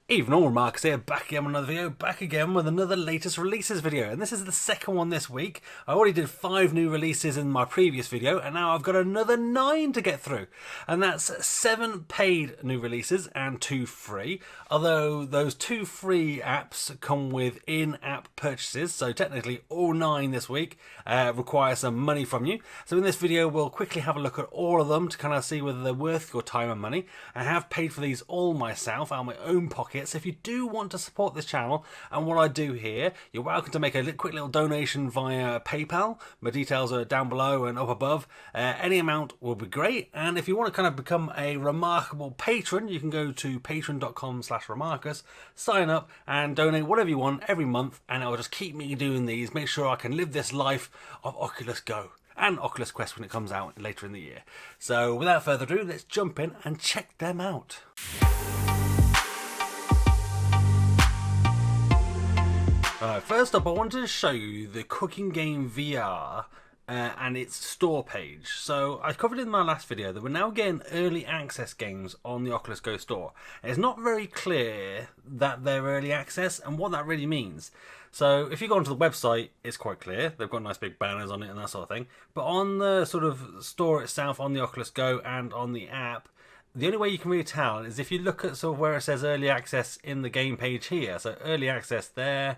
Even all Marcus here, back again with another video, back again with another latest releases video, and this is the second one this week. I already did 5 new releases in my previous video, and now I've got another 9 to get through, and that's 7 paid new releases and 2 free, although those 2 free apps come with in-app purchases, so technically all 9 this week require some money from you. So in this video we'll quickly have a look at all of them to kind of see whether they're worth your time and money. I have paid for these all myself out of my own pocket. So if you do want to support this channel and what I do here, you're welcome to make a quick little donation via PayPal. My details are down below and up above. Any amount will be great. And if you want to kind of become a remarkable patron, you can go to patreon.com/remarcus, sign up and donate whatever you want every month, and it will just keep me doing these, make sure I can live this life of Oculus Go and Oculus Quest when it comes out later in the year. So without further ado, let's jump in and check them out. First up, I wanted to show you the cooking game VR and its store page. So I covered in my last video that we're now getting early access games on the Oculus Go store. And it's not very clear that they're early access and what that really means. So if you go onto the website, it's quite clear. They've got nice big banners on it and that sort of thing. But on the sort of store itself, on the Oculus Go and on the app, the only way you can really tell is if you look at sort of where it says early access in the game page here. So early access there.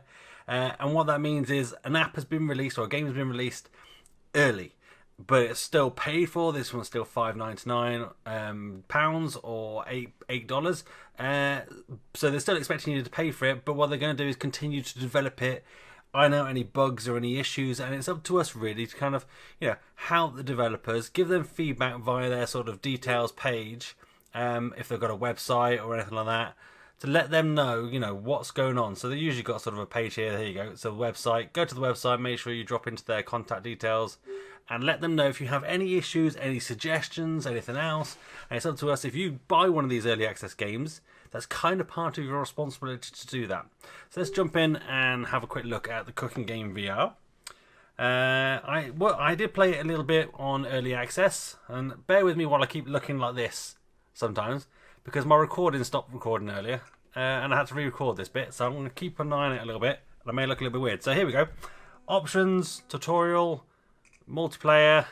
And what that means is an app has been released or a game has been released early, but it's still paid for. This one's still £5.99 pounds or $8. So they're still expecting you to pay for it, but what they're going to do is continue to develop it, iron out any bugs or any issues, and it's up to us really to kind of, help the developers, give them feedback via their sort of details page, if they've got a website or anything like that, to let them know, what's going on. So they usually got sort of a page here. There you go. So the website. Go to the website. Make sure you drop into their contact details, and let them know if you have any issues, any suggestions, anything else. And it's up to us. If you buy one of these early access games, that's kind of part of your responsibility to do that. So let's jump in and have a quick look at the cooking game VR. I did play it a little bit on early access, and bear with me while I keep looking like this sometimes, because my recording stopped recording earlier, and I had to re-record this bit, so I'm going to keep an eye on it a little bit, and I may look a little bit weird. So here we go. Options, tutorial, multiplayer,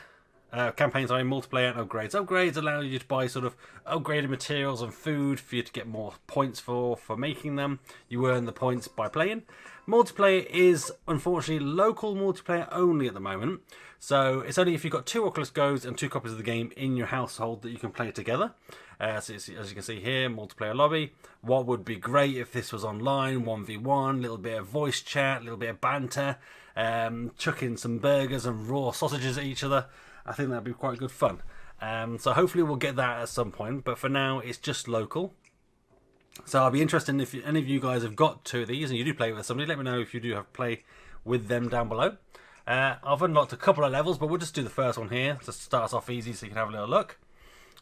campaigns, multiplayer and upgrades. Upgrades allow you to buy sort of upgraded materials and food for you to get more points for making them. You earn the points by playing. Multiplayer is unfortunately local multiplayer only at the moment, so it's only if you've got 2 Oculus Go's and 2 copies of the game in your household that you can play together. So as you can see here, multiplayer lobby. What would be great if this was online, 1v1, little bit of voice chat, little bit of banter, chucking some burgers and raw sausages at each other. I think that'd be quite good fun. So hopefully we'll get that at some point, but for now it's just local. So I'll be interested if any of you guys have got 2 of these and you do play with somebody. Let me know if you do have play with them down below. I've unlocked a couple of levels, but we'll just do the first one here to start us off easy so you can have a little look.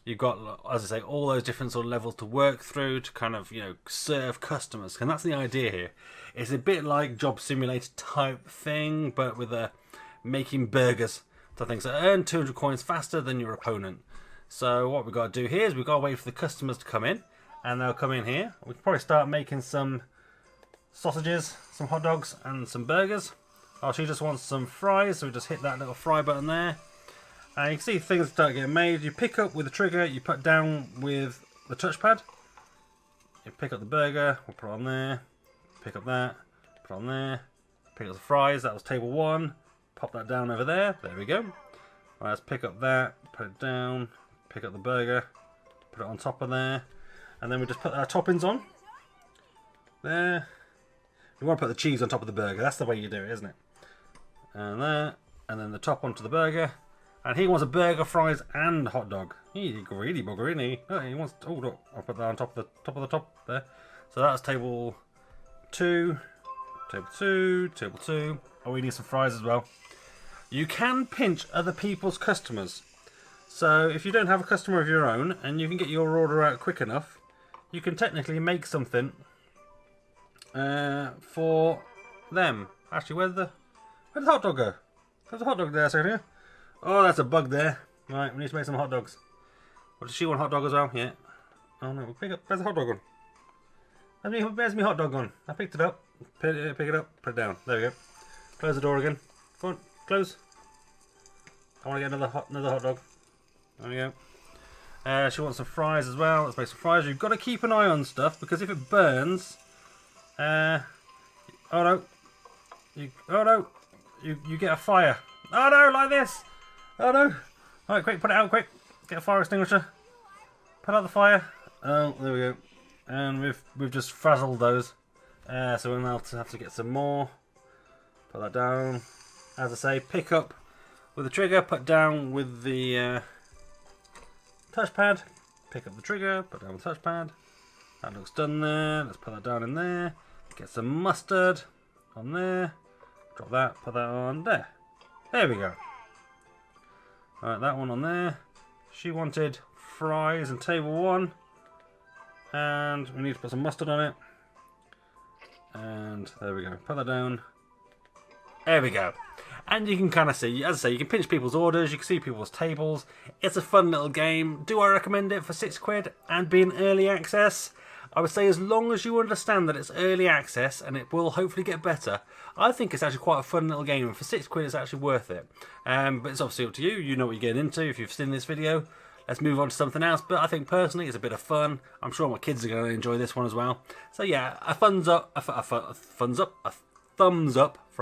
You've got, as I say, all those different sort of levels to work through to kind of, serve customers. And that's the idea here. It's a bit like Job Simulator type thing, but with making burgers. So things that earn 200 coins faster than your opponent. So what we've got to do here is we've got to wait for the customers to come in. And they'll come in here. We can probably start making some sausages, some hot dogs, and some burgers. Oh, she just wants some fries, so we just hit that little fry button there. And you can see things start getting made. You pick up with the trigger, you put down with the touchpad. You pick up the burger, we'll put it on there. Pick up that, put it on there. Pick up the fries, that was table 1. Pop that down over there, there we go. Right, let's pick up that, put it down. Pick up the burger, put it on top of there. And then we just put our toppings on. There. We want to put the cheese on top of the burger, that's the way you do it, isn't it? And there, and then the top onto the burger. And he wants a burger, fries, and hot dog. He's a greedy bugger, isn't he? Oh, he wants. Oh, look! I'll put that on top of the top there. So that's table 2, table 2, table 2. Oh, we need some fries as well. You can pinch other people's customers. So if you don't have a customer of your own and you can get your order out quick enough, you can technically make something for them. Actually, where'd the hot dog go? There's a hot dog there a second here. Oh, that's a bug there. Right, we need to make some hot dogs. Well, does she want hot dog as well? Yeah. Oh no, we'll pick up. Where's the hot dog one? Where's my hot dog gone? I picked it up. Pick it up. Put it down. There we go. Close the door again. Go on. Close. I want to get another hot dog. There we go. She wants some fries as well. Let's make some fries. You've got to keep an eye on stuff because if it burns, oh no, you get a fire. Oh no, like this. Oh no. All right, quick, put it out, quick. Get a fire extinguisher. Put out the fire. Oh, there we go. And we've just frazzled those. So we'll now have to get some more. Put that down. As I say, pick up with the trigger, put down with the touchpad. Pick up the trigger, put down the touchpad. That looks done there. Let's put that down in there. Get some mustard on there. Drop that, put that on there. There we go. Alright, that one on there. She wanted fries and table 1. And we need to put some mustard on it. And there we go. Put that down. There we go. And you can kind of see, as I say, you can pinch people's orders, you can see people's tables. It's a fun little game. Do I recommend it for £6 and be in early access? I would say as long as you understand that it's early access and it will hopefully get better, I think it's actually quite a fun little game. And for £6 it's actually worth it. But it's obviously up to you. You know what you're getting into if you've seen this video. Let's move on to something else. But I think personally it's a bit of fun. I'm sure my kids are going to enjoy this one as well. So yeah, a thumbs up for a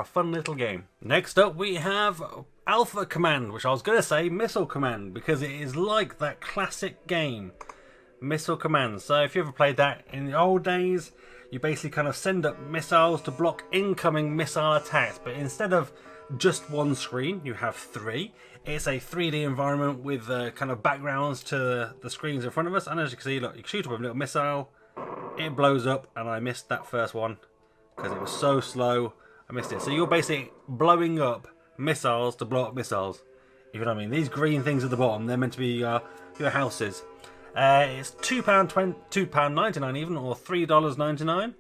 fun little game. Next up we have Alpha Command, which I was going to say Missile Command, because it is like that classic game, Missile Command. So if you ever played that in the old days, you basically kind of send up missiles to block incoming missile attacks, but instead of just one screen, you have 3. It's a 3D environment with kind of backgrounds to the screens in front of us, and as you can see, look, you can shoot up a little missile, it blows up, and I missed that first one because it was so slow. I missed it. So you're basically blowing up missiles to blow up missiles. If you know what I mean. These green things at the bottom, they're meant to be your houses. It's £2.99 even, or $3.99.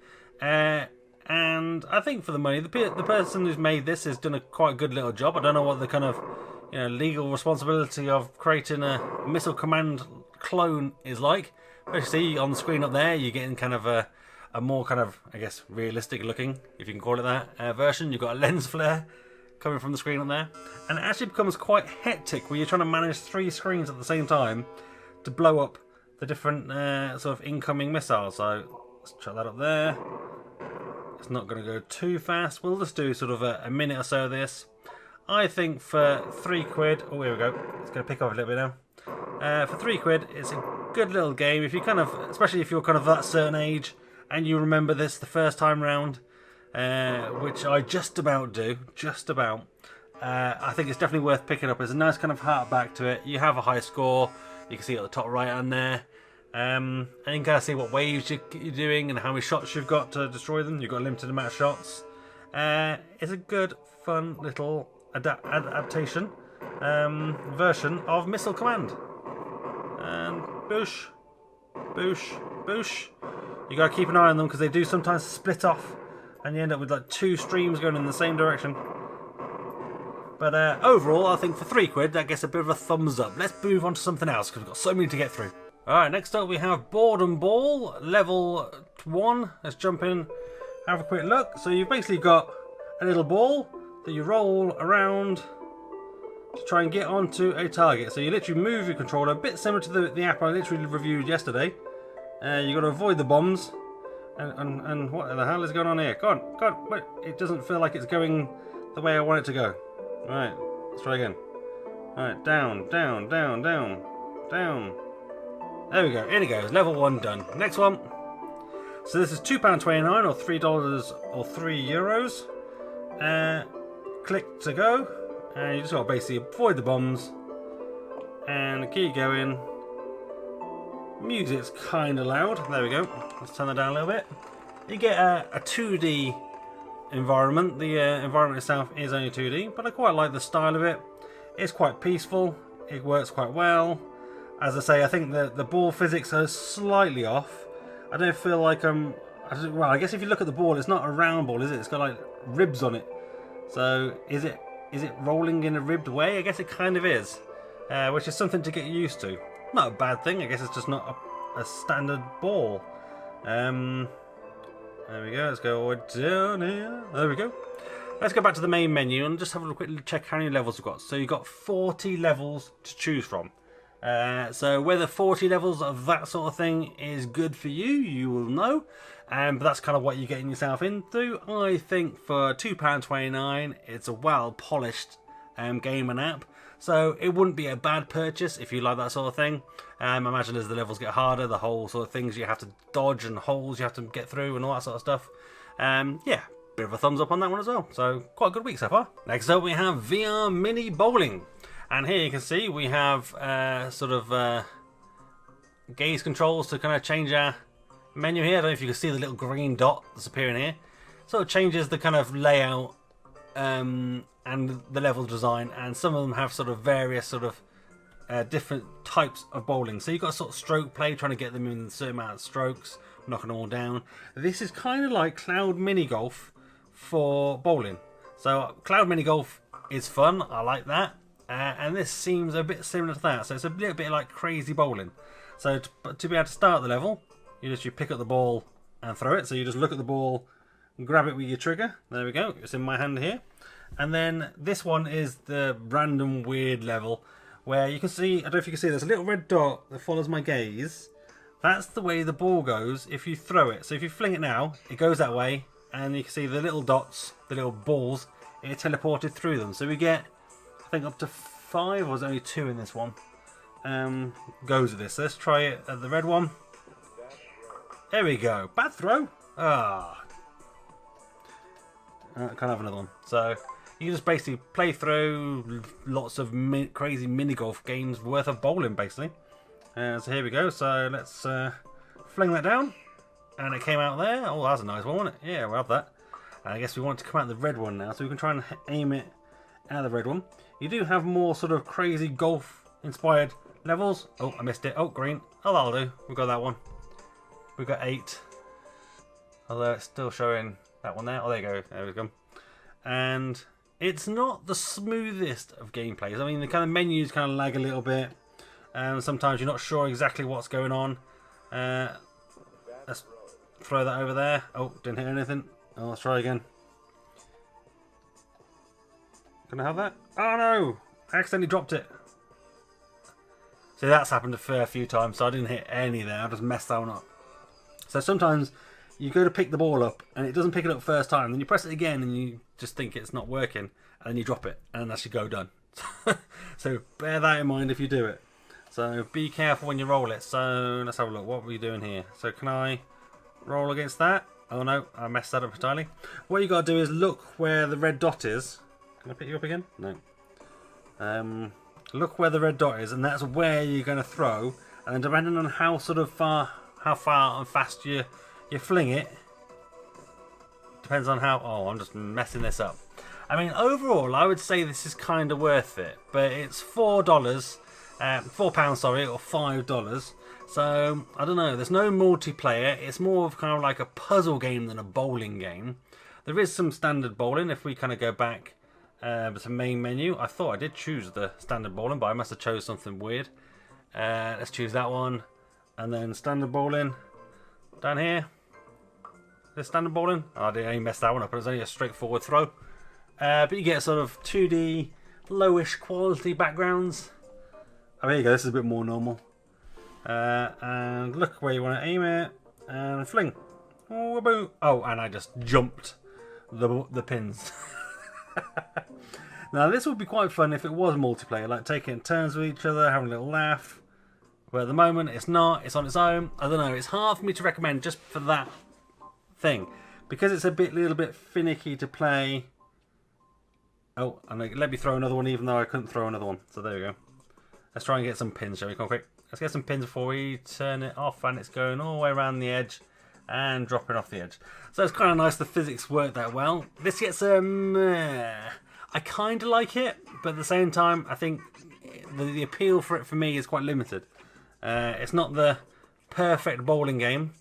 And I think for the money, the person who's made this has done a quite good little job. I don't know what the kind of legal responsibility of creating a Missile Command clone is like. But you see on the screen up there, you're getting kind of a more kind of, I guess, realistic looking, if you can call it that, version. You've got a lens flare coming from the screen up there. And it actually becomes quite hectic when you're trying to manage 3 screens at the same time to blow up the different sort of incoming missiles. So let's chuck that up there. It's not going to go too fast. We'll just do sort of a minute or so of this. I think for £3, oh, here we go. It's going to pick up a little bit now. For £3, it's a good little game. If you kind of, especially if you're kind of that certain age, and you remember this the first time round, which I just about do, I think it's definitely worth picking up. There's a nice kind of heart back to it. You have a high score. You can see it at the top right hand there. And you can kind of see what waves you're doing and how many shots you've got to destroy them. You've got a limited amount of shots. It's a good, fun little adaptation version of Missile Command. And boosh, boosh, boosh. You got to keep an eye on them because they do sometimes split off and you end up with like 2 streams going in the same direction. But overall, I think for £3 that gets a bit of a thumbs up. Let's move on to something else because we've got so many to get through. Alright, next up we have Boredom Ball, level 1. Let's jump in, have a quick look. So you've basically got a little ball that you roll around to try and get onto a target. So you literally move your controller, a bit similar to the app I literally reviewed yesterday. You've got to avoid the bombs. And what the hell is going on here? Go on, wait. It doesn't feel like it's going the way I want it to go. Alright, let's try again. Alright, down, down, down, down, down. There we go, in it goes, level 1 done. Next one. So this is £2.29 or $3 or €3. Click to go. And you just got to basically avoid the bombs. And keep going. Music's kind of loud. There we go. Let's turn that down a little bit. You get a 2D environment. The environment itself is only 2D, but I quite like the style of it. It's quite peaceful. It works quite well. As I say, I think the ball physics are slightly off. I don't feel like well, I guess if you look at the ball, it's not a round ball, is it? It's got like ribs on it. So is it rolling in a ribbed way? I guess it kind of is, which is something to get used to. Not a bad thing. I guess it's just not a standard ball. There we go. Let's go all down here. There we go. Let's go back to the main menu and just have a quick check how many levels we've got. So you've got 40 levels to choose from. So whether 40 levels of that sort of thing is good for you, you will know. But that's kind of what you're getting yourself into. I think for £2.29, it's a well-polished game and app. So it wouldn't be a bad purchase if you like that sort of thing. I imagine as the levels get harder, the whole sort of things you have to dodge and holes you have to get through and all that sort of stuff. Yeah, bit of a thumbs up on that one as well. So quite a good week so far. Next up we have VR Mini Bowling. And here you can see we have gaze controls to kind of change our menu here. I don't know if you can see the little green dot that's appearing here. So it changes the kind of layout and the level design, and some of them have sort of various sort of different types of bowling. So you've got sort of stroke play, trying to get them in a certain amount of strokes, knocking them all down. This is kind of like Cloud Mini Golf for bowling. So Cloud Mini Golf is fun, I like that. And this seems a bit similar to that. So it's a little bit like Crazy Bowling. So to be able to start the level, you pick up the ball and throw it. So you just look at the ball, grab it with your trigger. There we go. It's in my hand here. And then this one is the random weird level where you can see, I don't know if you can see, there's a little red dot that follows my gaze. That's the way the ball goes if you throw it. So if you fling it now, it goes that way. And you can see the little dots, the little balls, it teleported through them. So we get, I think, up to 5, or was only 2 in this one, goes with this. So let's try it at the red one. There we go. Bad throw. Can't have another one. So you just basically play through lots of crazy mini golf games worth of bowling, basically. So here we go. So let's fling that down, and it came out there. Oh, that's a nice one, wasn't it? Yeah, we'll have that. I guess we want it to come out the red one now, so we can try and aim it at the red one. You do have more sort of crazy golf-inspired levels. Oh, I missed it. Oh, green. Oh, that'll do. We've got that one. We've got 8. Although it's still showing that one there. Oh, there you go. There we go. And it's not the smoothest of gameplays. I mean, the kind of menus kind of lag a little bit. Sometimes you're not sure exactly what's going on. Let's throw that over there. Oh, didn't hit anything. Oh, let's try again. Can I have that? Oh no! I accidentally dropped it. See, that's happened a fair few times, so I didn't hit any there. I just messed that one up. So sometimes you go to pick the ball up and it doesn't pick it up first time. Then you press it again and you just think it's not working, and then you drop it, and that's your go done. So bear that in mind if you do it. So be careful when you roll it. So let's have a look. What are we doing here? So can I roll against that? Oh no, I messed that up entirely. What you got to do is look where the red dot is. Can I pick you up again? No. Look where the red dot is, and that's where you're going to throw. And then depending on how far and fast you fling it, depends on how. Oh, I'm just messing this up. I mean, overall, I would say this is kind of worth it, but it's £4, £4, sorry, or $5. So I don't know. There's no multiplayer. It's more of kind of like a puzzle game than a bowling game. There is some standard bowling. If we kind of go back to main menu, I thought I did choose the standard bowling, but I must have chose something weird. Let's choose that one, and then standard bowling down here. This standard bowling. Oh, I didn't even mess that one up, but it's only a straightforward throw. But you get sort of 2D, lowish quality backgrounds. Oh, there you go. This is a bit more normal. And look where you want to aim it, and fling. Oh, and I just jumped the pins. Now this would be quite fun if it was multiplayer, like taking turns with each other, having a little laugh. But at the moment it's not, it's on its own. I don't know, it's hard for me to recommend just for that thing. Because it's a little bit finicky to play. Oh, and let me throw another one even though I couldn't throw another one. So there we go. Let's try and get some pins, shall we? Come on, quick. Let's get some pins before we turn it off, and it's going all the way around the edge and dropping off the edge. So it's kind of nice the physics work that well. This gets I kind of like it, but at the same time, I think the appeal for it for me is quite limited. It's not the perfect bowling game,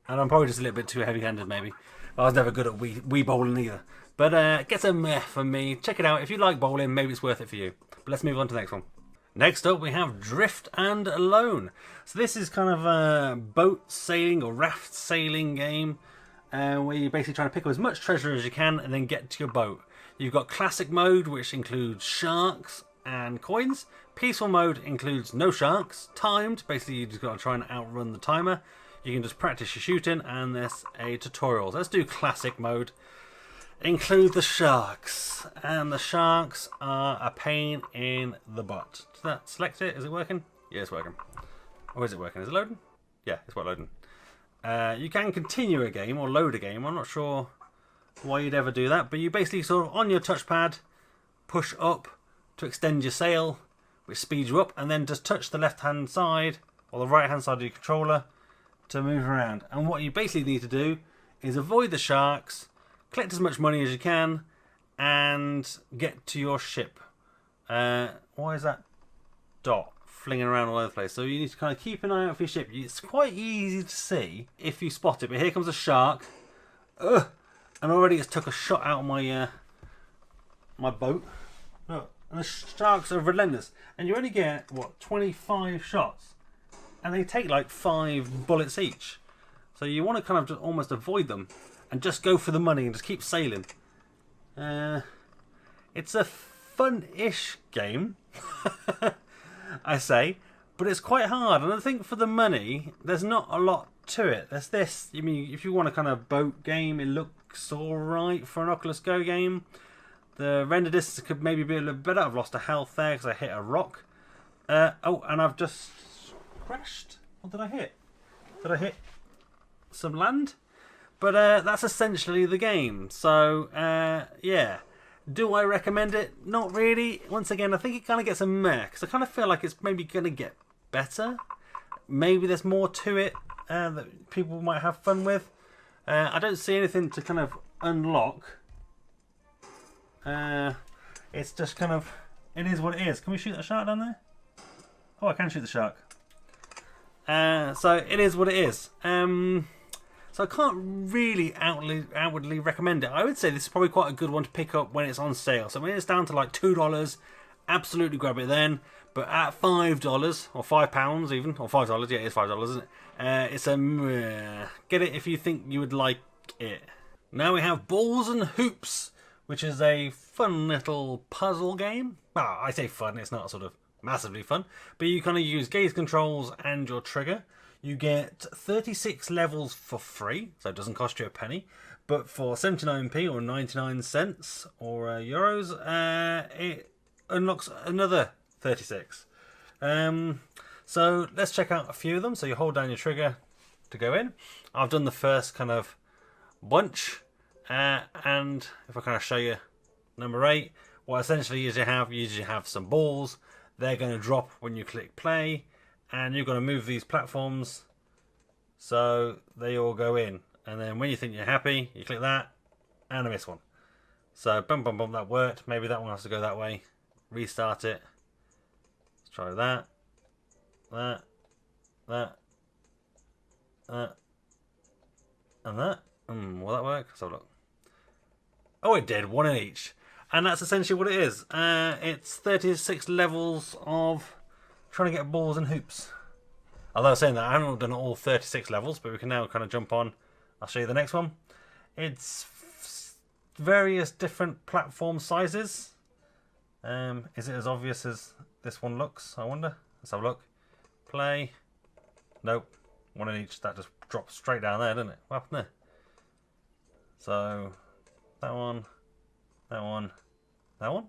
and I'm probably just a little bit too heavy-handed maybe. I was never good at Wii bowling either. But it gets a meh from me. Check it out. If you like bowling, maybe it's worth it for you. But let's move on to the next one. Next up, we have Adrift and Alone. So this is kind of a boat sailing or raft sailing game. where you're basically trying to pick up as much treasure as you can and then get to your boat. You've got classic mode, which includes sharks and coins. Peaceful mode includes no sharks. Timed, basically you just got to try and outrun the timer. You can just practice your shooting, and there's a tutorial. Let's do classic mode. Include the sharks, and the sharks are a pain in the butt. Does that select it? Is it working? Yeah, it's working. Or is it working? Is it loading? Yeah, it's loading. You can continue a game or load a game. I'm not sure why you'd ever do that, but you basically sort of on your touchpad push up to extend your sail, which speeds you up, and then just touch the left hand side or the right hand side of your controller to move around. And what you basically need to do is avoid the sharks, collect as much money as you can, and get to your ship. Why is that dot flinging around all over the place? So you need to kind of keep an eye out for your ship. It's quite easy to see if you spot it, but here comes a shark. Ugh. And already it's took a shot out of my my boat. Look, and the sharks are relentless. And you only get, what, 25 shots? And they take like 5 bullets each. So you want to kind of just almost avoid them and just go for the money and just keep sailing. It's a fun-ish game, I say, but it's quite hard. And I think for the money, there's not a lot to it. There's this. I mean, if you want a kind of boat game, it looks alright for an Oculus Go game. The render distance could maybe be a little better. I've lost a health there because I hit a rock. Oh, and I've just crashed. What did I hit? Did I hit some land? But that's essentially the game. So, yeah. Do I recommend it? Not really. Once again, I think it kind of gets a meh, because I kind of feel like it's maybe going to get better. Maybe there's more to it that people might have fun with. I don't see anything to kind of unlock. It's just kind of, it is what it is. Can we shoot that shark down there? Oh, I can shoot the shark. So it is what it is. So I can't really outwardly recommend it. I would say this is probably quite a good one to pick up when it's on sale. So when it's down to like $2, absolutely grab it then. But at $5 or £5 even, or $5, yeah, it's $5, isn't it? It's a get it if you think you would like it. Now we have Balls and Hoops, which is a fun little puzzle game. Well, I say fun, it's not sort of massively fun, but you kind of use gaze controls and your trigger. You get 36 levels for free, so it doesn't cost you a penny. But for 79p or 99 cents or euros, it unlocks another 36. So let's check out a few of them. So you hold down your trigger to go in. I've done the first kind of bunch, and if I kind of show you number 8, what essentially is you have some balls. They're going to drop when you click play, and you're going to move these platforms so they all go in. And then when you think you're happy, you click that, and I miss one. So boom, boom, boom, that worked. Maybe that one has to go that way. Restart it. Let's try that, and that. Will that work? Let's have a look. Oh, it did. One in each. And that's essentially what it is. It's 36 levels of trying to get balls and hoops. Although saying that, I haven't done all 36 levels, but we can now kind of jump on. I'll show you the next one. It's various different platform sizes. Is it as obvious as this one looks, I wonder? Let's have a look. Play. Nope. One in each. That just drops straight down there, doesn't it? What happened there? So, that one. That one. That one.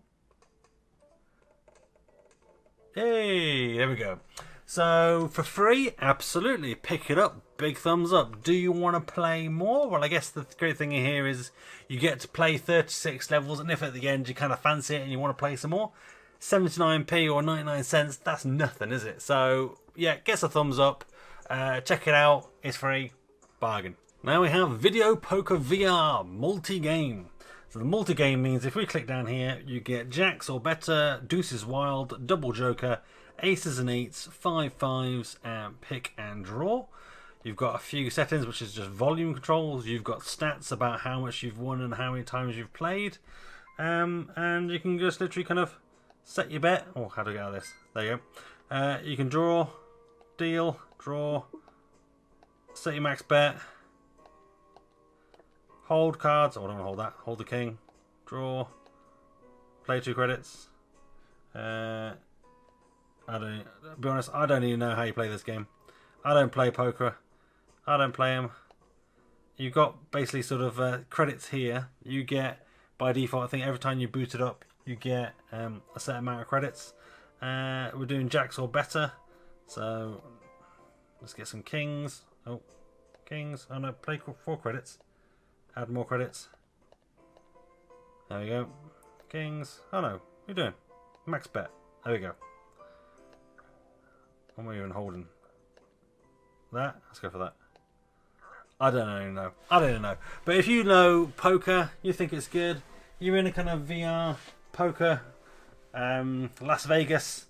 Yay! There we go. So, for free, absolutely. Pick it up. Big thumbs up. Do you want to play more? Well, I guess the great thing here is you get to play 36 levels, and if at the end you kind of fancy it and you want to play some more, 79p or 99 cents, that's nothing, is it? So, yeah, get a thumbs up. Check it out. It's free. Bargain. Now we have Video Poker VR multi-game. So the multi-game means if we click down here, you get jacks or better, deuces wild, double joker, aces and eights, 5 fives, and pick and draw. You've got a few settings, which is just volume controls. You've got stats about how much you've won and how many times you've played. And you can just literally kind of set your bet. Oh, how do I get out of this? There you go. You can draw, deal, draw, set your max bet, Hold cards. Oh, I don't want to hold that. Hold the king. Draw. Play 2 credits. Be honest, I don't even know how you play this game. I don't play poker. I don't play them. You've got basically sort of credits here. You get, by default, I think every time you boot it up, you get a set amount of credits. We're doing jacks or better. So let's get some kings. Oh, kings. Oh no, play 4 credits. Add more credits. There we go. Kings. Oh no, what are you doing? Max bet. There we go. What am I even holding? That? Let's go for that. I don't know. I don't know. But if you know poker, you think it's good, you're in a kind of VR poker Las Vegas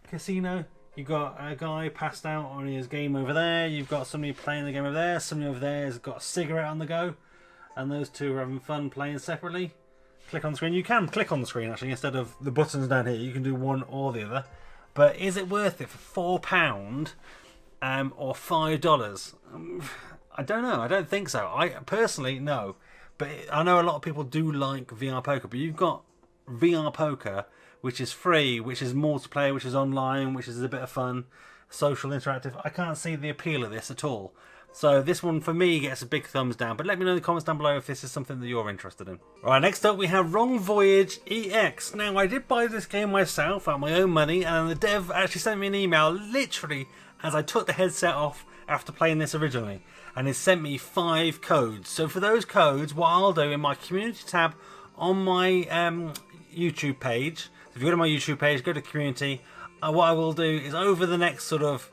casino. You've got a guy passed out on his game over there. You've got somebody playing the game over there. Somebody over there has got a cigarette on the go. And those two are having fun playing separately. Click on the screen. You can click on the screen actually instead of the buttons down here. You can do one or the other. But is it worth it for £4 or $5? I don't know. I don't think so. I personally, no. But I know a lot of people do like VR poker. But you've got VR poker, which is free, which is multiplayer, which is online, which is a bit of fun, social, interactive. I can't see the appeal of this at all. So this one for me gets a big thumbs down. But let me know in the comments down below if this is something that you're interested in. Alright, next up we have Voyage EX. Now I did buy this game myself out of my own money, and the dev actually sent me an email literally as I took the headset off after playing this originally, and he sent me 5 codes. So for those codes, what I'll do in my community tab on my YouTube page, so if you go to my YouTube page, go to community, what I will do is over the next sort of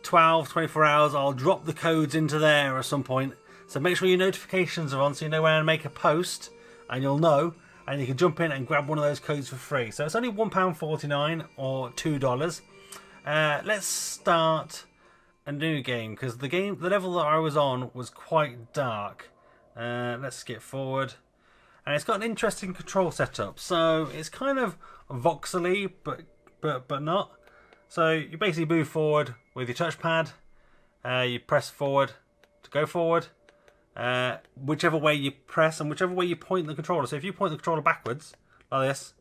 12-24 hours, I'll drop the codes into there at some point. So make sure your notifications are on so you know when I make a post, and you'll know, and you can jump in and grab one of those codes for free. So it's only £1.49 or $2. Let's start a new game, because the level that I was on was quite dark. Let's skip forward, and it's got an interesting control setup. So it's kind of voxely, but not. So you basically move forward with your touchpad. You press forward to go forward. Whichever way you press and whichever way you point the controller. So if you point the controller backwards like this,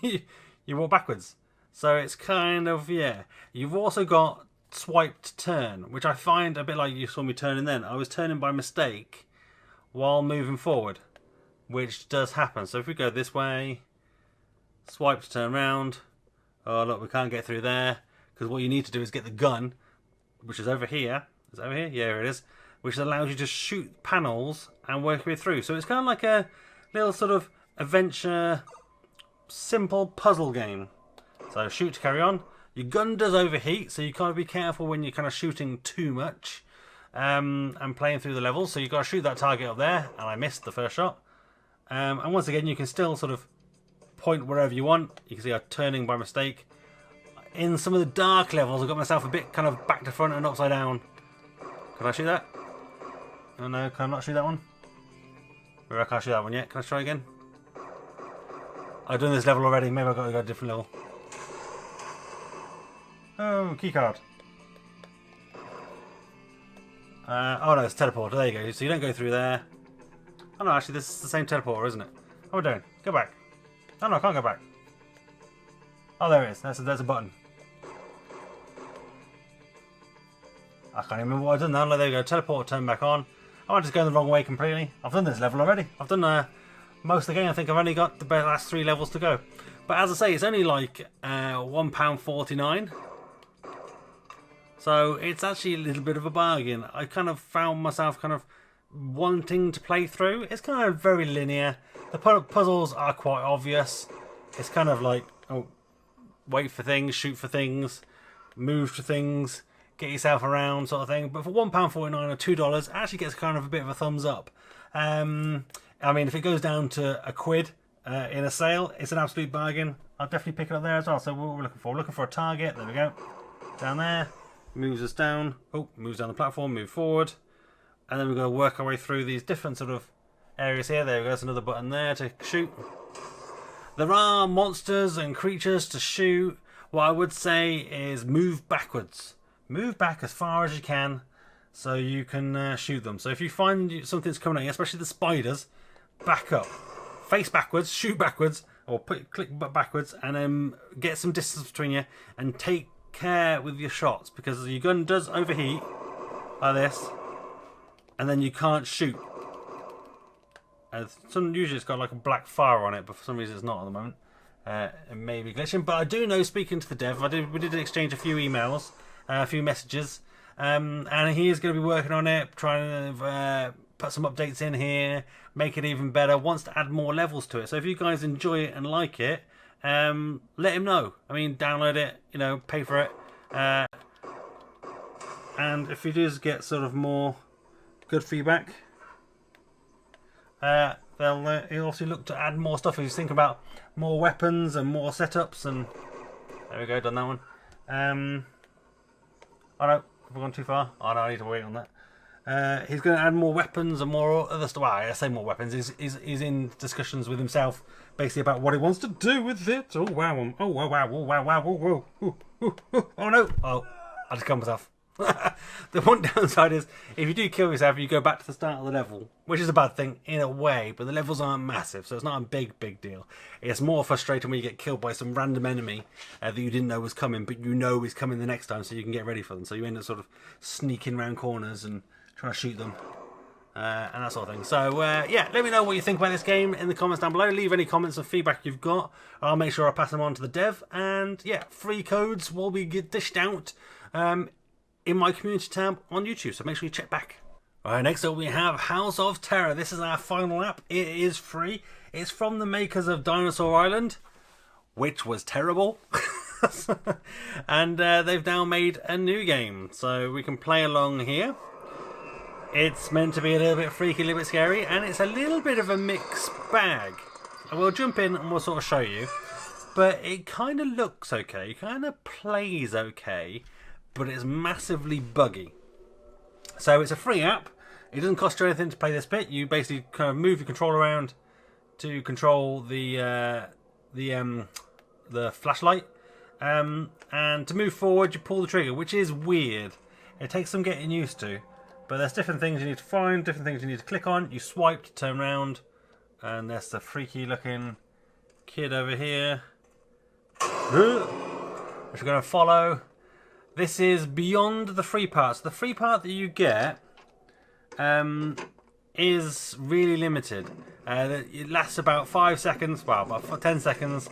you walk backwards. So it's kind of, yeah. You've also got swipe to turn, which I find a bit like you saw me turning then. I was turning by mistake while moving forward, which does happen. So if we go this way, swipe to turn around. Oh look, we can't get through there, because what you need to do is get the gun, which is over here. Is it over here? Yeah, it is. Which allows you to shoot panels and work your way through. So it's kind of like a little sort of adventure, simple puzzle game. So shoot to carry on. Your gun does overheat, so you got to be careful when you're kind of shooting too much and playing through the levels. So you've got to shoot that target up there, and I missed the first shot. And once again, you can still sort of point wherever you want. You can see I'm turning by mistake. In some of the dark levels, I got myself a bit kind of back to front and upside down. Can I shoot that? Oh no, can I not shoot that one? Or I can't shoot that one yet. Can I try again? I've done this level already. Maybe I've got to go to a different level. Oh, keycard. Oh no, it's a teleporter. There you go. So you don't go through there. Oh no, actually this is the same teleporter, isn't it? What am I doing? Go back. Oh no, I can't go back. Oh, there it is. There's a button. I can't even remember what I've done now. There we go. Teleport, turn back on. I might just go the wrong way completely. I've done this level already. I've done most of the game. I think I've only got the last 3 levels to go. But as I say, it's only like £1.49. So it's actually a little bit of a bargain. I kind of found myself kind of wanting to play through. It's kind of very linear. The puzzles are quite obvious. It's kind of like, oh, wait for things, shoot for things, move to things, get yourself around sort of thing. But for £1.49 or $2, it actually gets kind of a bit of a thumbs up. I mean, if it goes down to £1 in a sale, it's an absolute bargain. I'll definitely pick it up there as well. So what we're looking for? We're looking for a target. There we go. Down there. Moves us down. Oh, moves down the platform, move forward. And then we've got to work our way through these different sort of areas here. There we go. There's another button there to shoot. There are monsters and creatures to shoot. What I would say is move backwards. Move back as far as you can so you can shoot them. So if you find something's coming at you, especially the spiders, back up, face backwards, shoot backwards, or click backwards, and then get some distance between you, and take care with your shots, because your gun does overheat like this, and then you can't shoot. Usually it's got like a black fire on it, but for some reason it's not at the moment. It may be glitching, but I do know, speaking to the dev, we did exchange a few emails, a few messages, and he is going to be working on it, trying to put some updates in here, make it even better, wants to add more levels to it. So if you guys enjoy it and like it, let him know. I mean, download it, you know, pay for it, and if he does get sort of more good feedback, he'll obviously look to add more stuff. He's thinking about more weapons and more setups, and there we go, done that one. Oh no, have we gone too far? Oh no, I need to wait on that. He's going to add more weapons and more other stuff. Well, I say more weapons. He's in discussions with himself, basically about what he wants to do with it. Oh wow! Oh wow! Wow! Wow! Wow! Whoa! Oh no! Oh, I just killed myself. The one downside is, if you do kill yourself, you go back to the start of the level, which is a bad thing in a way, but the levels aren't massive, so it's not a big deal. It's more frustrating when you get killed by some random enemy that you didn't know was coming, but you know is coming the next time, so you can get ready for them. So you end up sort of sneaking around corners and trying to shoot them, and that sort of thing. So yeah, let me know what you think about this game in the comments down below. Leave any comments or feedback you've got. I'll make sure I pass them on to the dev, and yeah, free codes will be dished out in my community tab on YouTube, so make sure you check back. Alright, next up we have House of Terror. This is our final app. It is free. It's from the makers of Dinosaur Island, which was terrible. And they've now made a new game, so we can play along here. It's meant to be a little bit freaky, a little bit scary, and it's a little bit of a mixed bag. We'll jump in and we'll sort of show you. But it kind of looks okay, kind of plays okay, but it's massively buggy. So it's a free app. It doesn't cost you anything to play this bit. You basically kind of move your controller around to control the flashlight, and to move forward you pull the trigger, which is weird. It takes some getting used to, but there's different things you need to find, different things you need to click on. You swipe to turn around, and there's the freaky looking kid over here, which we're going to follow. This is beyond the free part. So the free part that you get is really limited. It lasts about 5 seconds, well, about 10 seconds.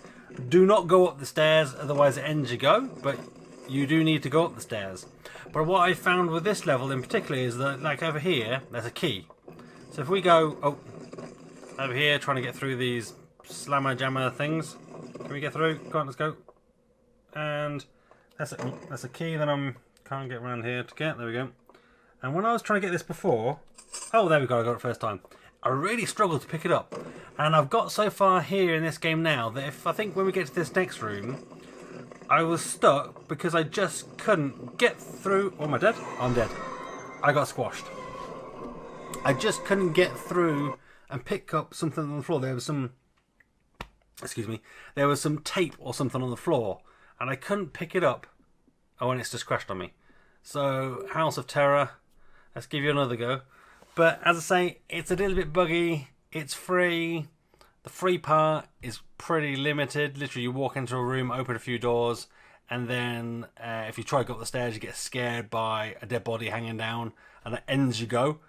Do not go up the stairs, otherwise it ends your go, but you do need to go up the stairs. But what I found with this level in particular is that, like over here, there's a key. So if we go over here, trying to get through these slammer jammer things. Can we get through? Come on, let's go. And that's a key that I can't get around here to get. There we go. And when I was trying to get this before, oh, there we go, I got it first time. I really struggled to pick it up. And I've got so far here in this game now that I think when we get to this next room, I was stuck because I just couldn't get through. Oh, am I dead? I'm dead. I got squashed. I just couldn't get through and pick up something on the floor. There was some, excuse me, there was some tape or something on the floor, and I couldn't pick it up. Oh, and it's just crashed on me. So, House of Terror, let's give you another go. But as I say, it's a little bit buggy. It's free. The free part is pretty limited. Literally, you walk into a room, open a few doors, and then if you try to go up the stairs, you get scared by a dead body hanging down, and that ends your go.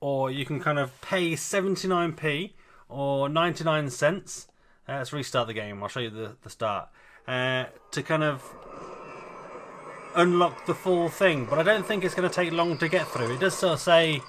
Or you can kind of pay 79p or 99 cents. Let's restart the game. I'll show you the start. To kind of unlock the full thing. But I don't think it's going to take long to get through. It does sort of say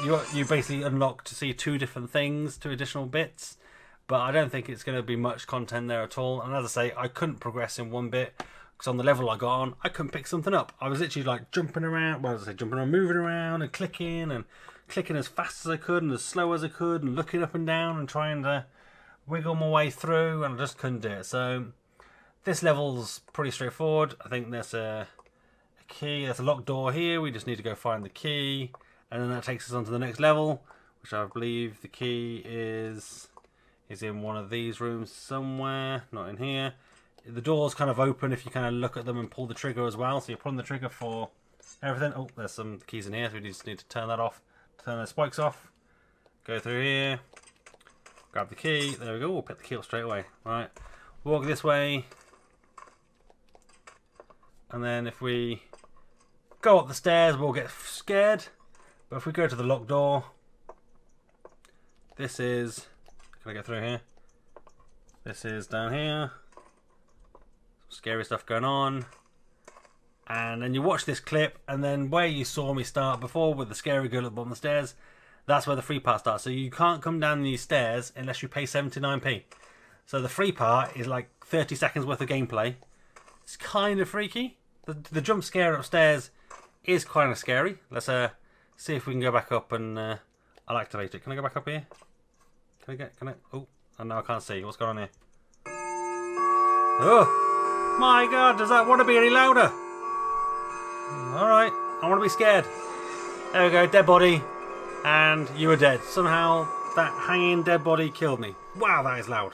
you basically unlock to see two different things, two additional bits. But I don't think it's going to be much content there at all. And as I say, I couldn't progress in one bit. Because on the level I got on, I couldn't pick something up. I was literally like jumping around, moving around and clicking as fast as I could and as slow as I could and looking up and down and trying to wiggle my way through, and I just couldn't do it. So this level's pretty straightforward. I think there's a key, there's a locked door here. We just need to go find the key, and then that takes us on to the next level, which I believe the key is in one of these rooms somewhere, not in here. The doors kind of open if you kind of look at them and pull the trigger as well. So you're pulling the trigger for everything. Oh, there's some keys in here, so we just need to turn that off, turn the spikes off. Go through here, grab the key. There we go. We'll pick the key up straight away. Right, walk this way, and then if we go up the stairs, we'll get scared. But if we go to the locked door, this is. Can I go through here? This is down here. Some scary stuff going on. And then you watch this clip, and then where you saw me start before with the scary girl at the bottom of the stairs, that's where the free part starts. So you can't come down these stairs unless you pay 79p. So the free part is like 30 seconds worth of gameplay. It's kind of freaky. The jump scare upstairs is kind of scary. Let's see if we can go back up and I'll activate it. Can I go back up here? Can I? Oh, no, I can't see. What's going on here? Oh, my God, does that want to be any louder? Alright, I want to be scared. There we go, dead body. And you were dead. Somehow that hanging dead body killed me. Wow, that is loud.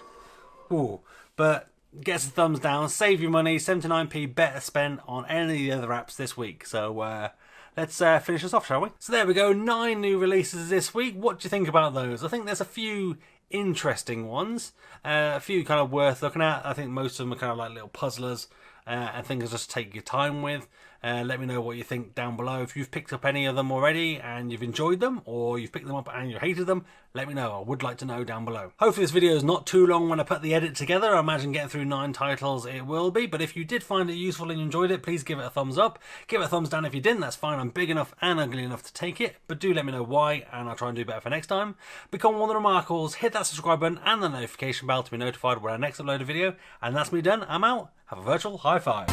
Ooh, but get some thumbs down, save your money, 79p better spent on any of the other apps this week. So let's finish this off, shall we? So there we go, 9 new releases this week. What do you think about those? I think there's a few interesting ones, a few kind of worth looking at. I think most of them are kind of like little puzzlers and things to just take your time with. Let me know what you think down below. If you've picked up any of them already and you've enjoyed them, or you've picked them up and you hated them, let me know. I would like to know down below. Hopefully this video is not too long when I put the edit together. I imagine getting through 9 titles it will be, but if you did find it useful and you enjoyed it, please give it a thumbs up. Give it a thumbs down if you didn't, that's fine. I'm big enough and ugly enough to take it, but do let me know why, and I'll try and do better for next time. Become one of the Remarkables, hit that subscribe button and the notification bell to be notified when I next upload a video, and that's me done. I'm out. Have a virtual high five.